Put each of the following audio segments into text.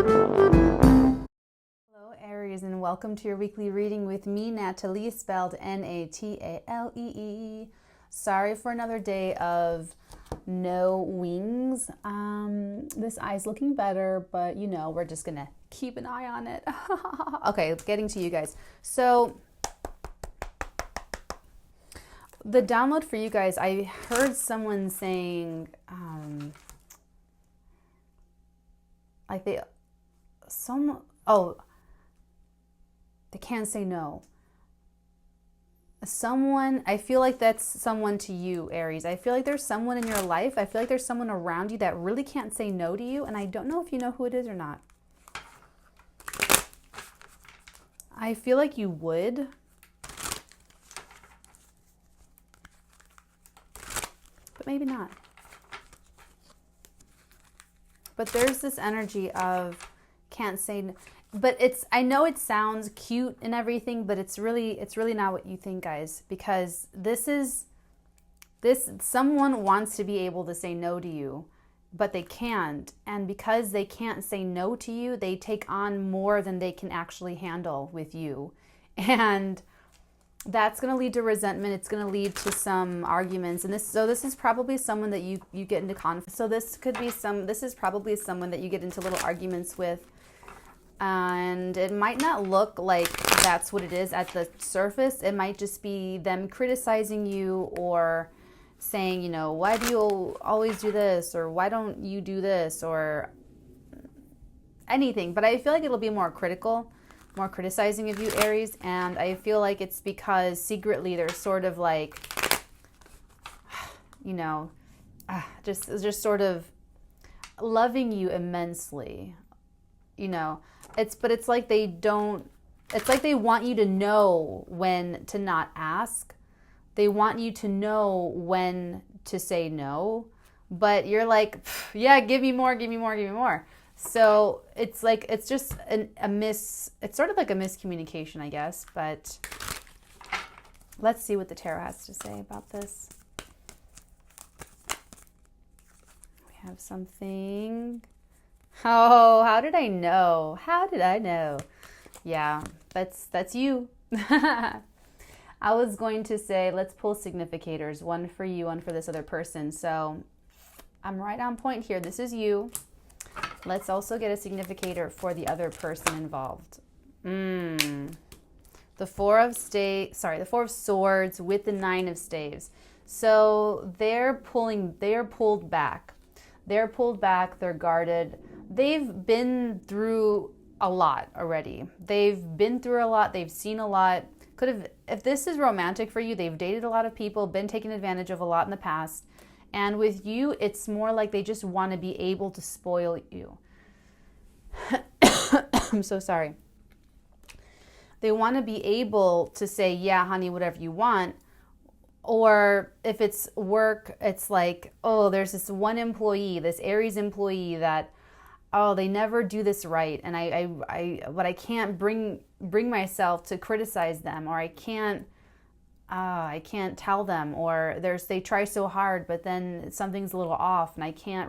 Hello Aries, and welcome to your weekly reading with me, Natalie, spelled Natalee. Sorry for another day of no wings. This eye's looking better, but you know, we're just gonna keep an eye on it. Okay, getting to you guys. So the download for you guys, I heard someone saying, like they can't say no. Someone, I feel like that's someone to you, Aries. I feel like there's someone in your life. I feel like there's someone around you that really can't say no to you, and I don't know if you know who it is or not. I feel like you would. But maybe not. But there's this energy of can't say no. But I know it sounds cute and everything, but it's really not what you think, guys, because someone wants to be able to say no to you, but they can't. And because they can't say no to you, they take on more than they can actually handle with you. And that's going to lead to resentment. It's going to lead to some arguments. And this is probably someone that you get into conflict. So this is probably someone that you get into little arguments with. And it might not look like that's what it is at the surface. It might just be them criticizing you or saying, you know, why do you always do this? Or why don't you do this? Or anything. But I feel like it'll be more critical, more criticizing of you, Aries. And I feel like it's because secretly they're sort of like, you know, just sort of loving you immensely. You know, it's like they want you to know when to not ask. They want you to know when to say no, but you're like, yeah, give me more, give me more, give me more. So it's like, it's just it's sort of like a miscommunication, I guess, but let's see what the tarot has to say about this. We have something. Oh, how did I know? How did I know? Yeah, that's you. I was going to say, let's pull significators, one for you, one for this other person. So I'm right on point here. This is you. Let's also get a significator for the other person involved. The Four of Swords with the Nine of Staves. So they're pulled back. They're pulled back, they're guarded. They've been through a lot already. They've been through a lot. They've seen a lot. If this is romantic for you, they've dated a lot of people, been taken advantage of a lot in the past. And with you, it's more like they just want to be able to spoil you. I'm so sorry. They want to be able to say, yeah, honey, whatever you want. Or if it's work, it's like, oh, there's this one employee, this Aries employee that, oh, they never do this right, and I can't bring myself to criticize them, or I can't tell them, or they try so hard, but then something's a little off, and I don't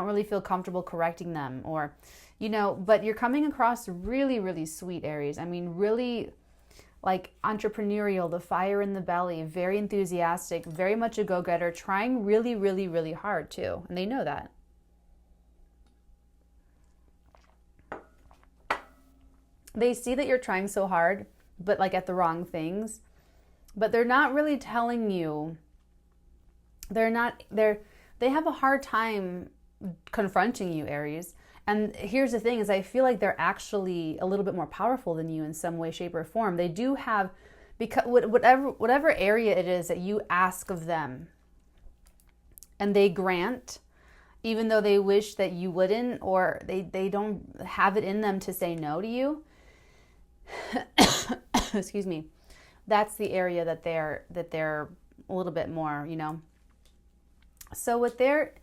really feel comfortable correcting them, or, you know, but you're coming across really, really sweet, Aries. I mean, really, like entrepreneurial, the fire in the belly, very enthusiastic, very much a go-getter, trying really, really, really hard too, and they know that. They see that you're trying so hard, but like at the wrong things. But they're not really telling you. They have a hard time confronting you, Aries. And here's the thing is I feel like they're actually a little bit more powerful than you in some way, shape, or form. They do have, because whatever area it is that you ask of them, and they grant, even though they wish that you wouldn't, or they don't have it in them to say no to you. Excuse me. That's the area that they're a little bit more, you know. So what they're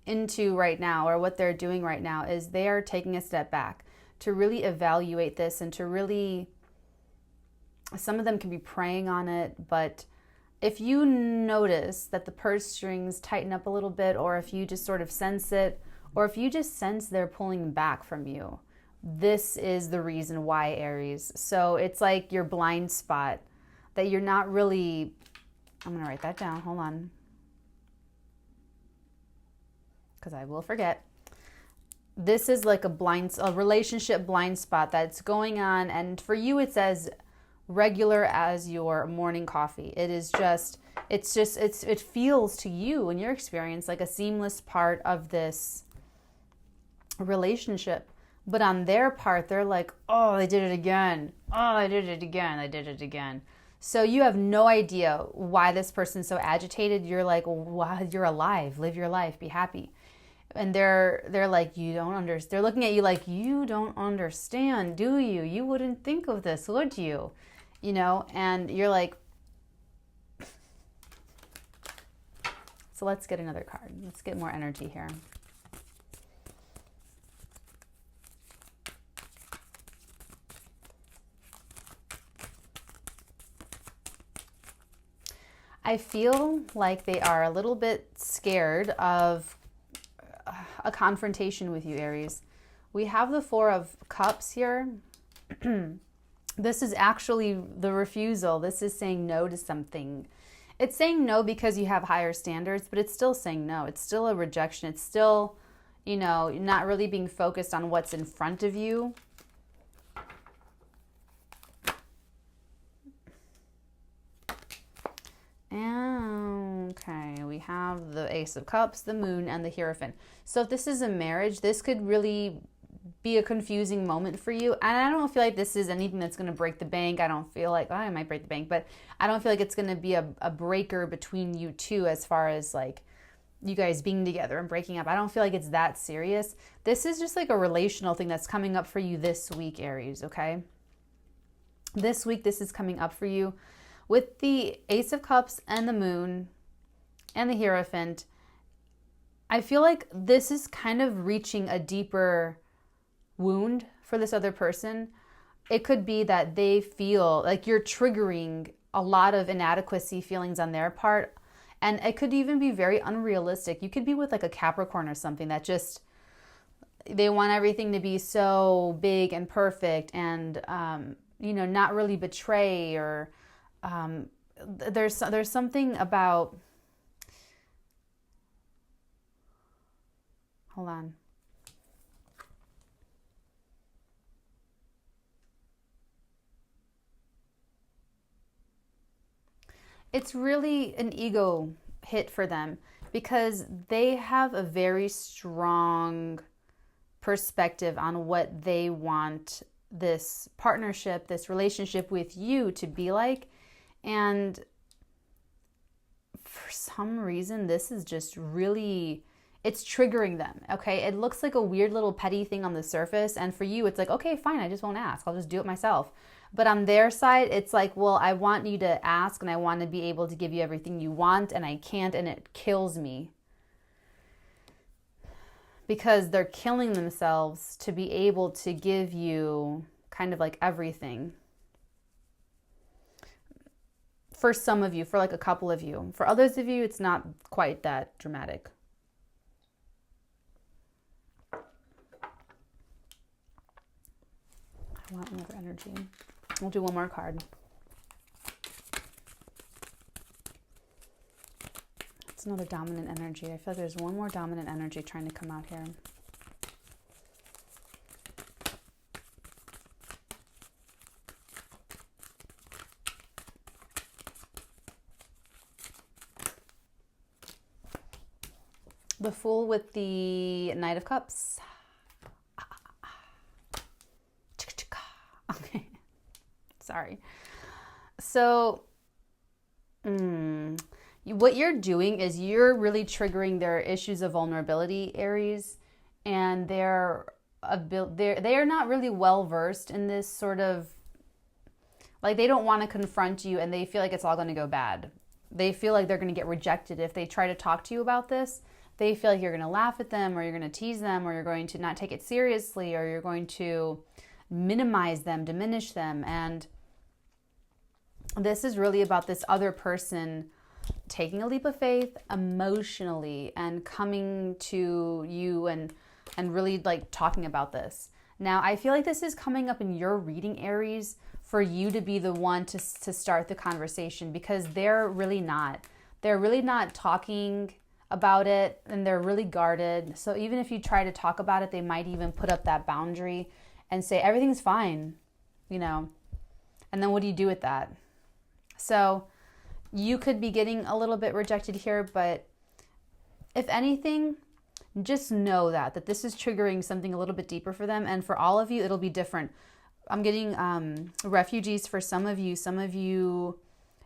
into right now, or what they're doing right now, is they are taking a step back to really evaluate this, and to really, some of them can be praying on it, but if you notice that the purse strings tighten up a little bit, or if you just sort of sense it, or if you just sense they're pulling back from you, this is the reason why, Aries. So it's like your blind spot that you're not really, I'm going to write that down. Hold on. Because I will forget. This is like a relationship blind spot that's going on. And for you, it's as regular as your morning coffee. It feels to you in your experience like a seamless part of this relationship. But on their part, they're like, oh, they did it again. Oh, they did it again. They did it again. So you have no idea why this person's so agitated. You're like, wow, you're alive. Live your life. Be happy. And they're like, you don't understand. They're looking at you like, you don't understand, do you? You wouldn't think of this, would you? You know, and you're like, so let's get another card. Let's get more energy here. I feel like they are a little bit scared of a confrontation with you, Aries. We have the Four of Cups here. This is actually the refusal. This is saying no to something. It's saying no because you have higher standards, but it's still saying no. It's still a rejection. It's still, you know, not really being focused on what's in front of you. Okay, we have the Ace of Cups, the Moon, and the Hierophant. So if this is a marriage, this could really be a confusing moment for you. And I don't feel like this is anything that's going to break the bank. I don't feel like, oh, I might break the bank, but I don't feel like it's going to be a breaker between you two as far as like you guys being together and breaking up. I don't feel like it's that serious. This is just like a relational thing that's coming up for you this week, Aries, okay? This week, this is coming up for you. With the Ace of Cups and the Moon and the Hierophant, I feel like this is kind of reaching a deeper wound for this other person. It could be that they feel like you're triggering a lot of inadequacy feelings on their part. And it could even be very unrealistic. You could be with like a Capricorn or something that just, they want everything to be so big and perfect and, you know, not really betray or... there's something about, hold on. It's really an ego hit for them because they have a very strong perspective on what they want this partnership, this relationship with you to be like. And for some reason, this is just really, it's triggering them, okay? It looks like a weird little petty thing on the surface. And for you, it's like, okay, fine, I just won't ask. I'll just do it myself. But on their side, it's like, well, I want you to ask and I want to be able to give you everything you want and I can't, and it kills me. Because they're killing themselves to be able to give you kind of like everything. For some of you, for like a couple of you. For others of you, it's not quite that dramatic. I want another energy. We'll do one more card. It's another dominant energy. I feel like there's one more dominant energy trying to come out here. The Fool with the Knight of Cups. Okay. Sorry. So, what you're doing is you're really triggering their issues of vulnerability, Aries, and they are not really well versed in this sort of, like, they don't want to confront you and they feel like it's all going to go bad. They feel like they're going to get rejected if they try to talk to you about this. They feel like you're going to laugh at them, or you're going to tease them, or you're going to not take it seriously, or you're going to minimize them, diminish them. And this is really about this other person taking a leap of faith emotionally and coming to you and and really like talking about this. Now, I feel like this is coming up in your reading, Aries, for you to be the one to start the conversation, because they're really not. They're really not talking about it, and they're really guarded. So even if you try to talk about it, they might even put up that boundary and say, everything's fine, you know. And then what do you do with that? So you could be getting a little bit rejected here, but if anything, just know that this is triggering something a little bit deeper for them. And for all of you, it'll be different. I'm getting refugees for some of you. Some of you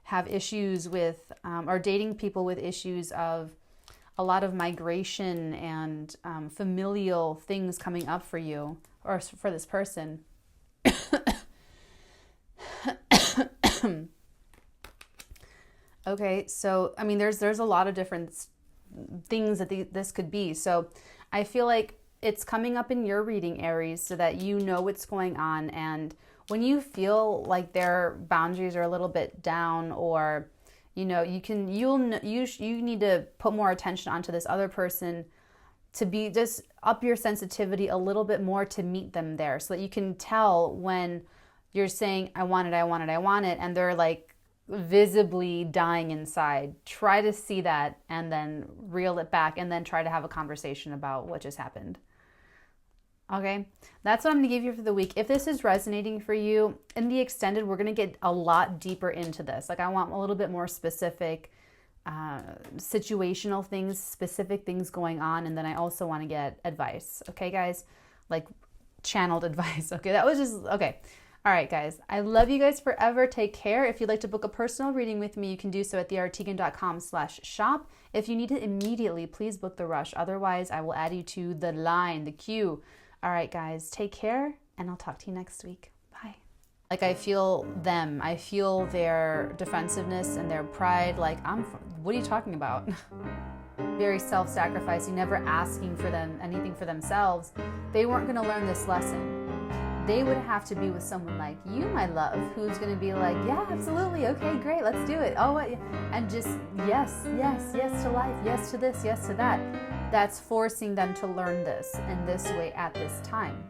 have issues with, or dating people with issues of a lot of migration and familial things coming up for you or for this person. Okay, so I mean, there's a lot of different things that this could be. So I feel like it's coming up in your reading, Aries, so that you know what's going on. And when you feel like their boundaries are a little bit down, or you know, you need to put more attention onto this other person, to be just up your sensitivity a little bit more to meet them there, so that you can tell when you're saying, I want it, I want it, I want it, and they're like visibly dying inside. Try to see that and then reel it back, and then try to have a conversation about what just happened. Okay, that's what I'm going to give you for the week. If this is resonating for you, in the extended, we're going to get a lot deeper into this. Like, I want a little bit more specific situational things, specific things going on. And then I also want to get advice. Okay, guys, like channeled advice. Okay, that was just, okay. All right, guys, I love you guys forever. Take care. If you'd like to book a personal reading with me, you can do so at theartigan.com/shop. If you need it immediately, please book the rush. Otherwise, I will add you to the line, the queue. All right, guys, take care, and I'll talk to you next week. Bye. Like, I feel them. I feel their defensiveness and their pride. Like, what are you talking about? Very self-sacrificing, never asking for them anything for themselves. They weren't going to learn this lesson. They would have to be with someone like you, my love, who's going to be like, yeah, absolutely. Okay, great. Let's do it. Oh, what? And just yes, yes, yes to life. Yes to this, yes to that. That's forcing them to learn this in this way at this time.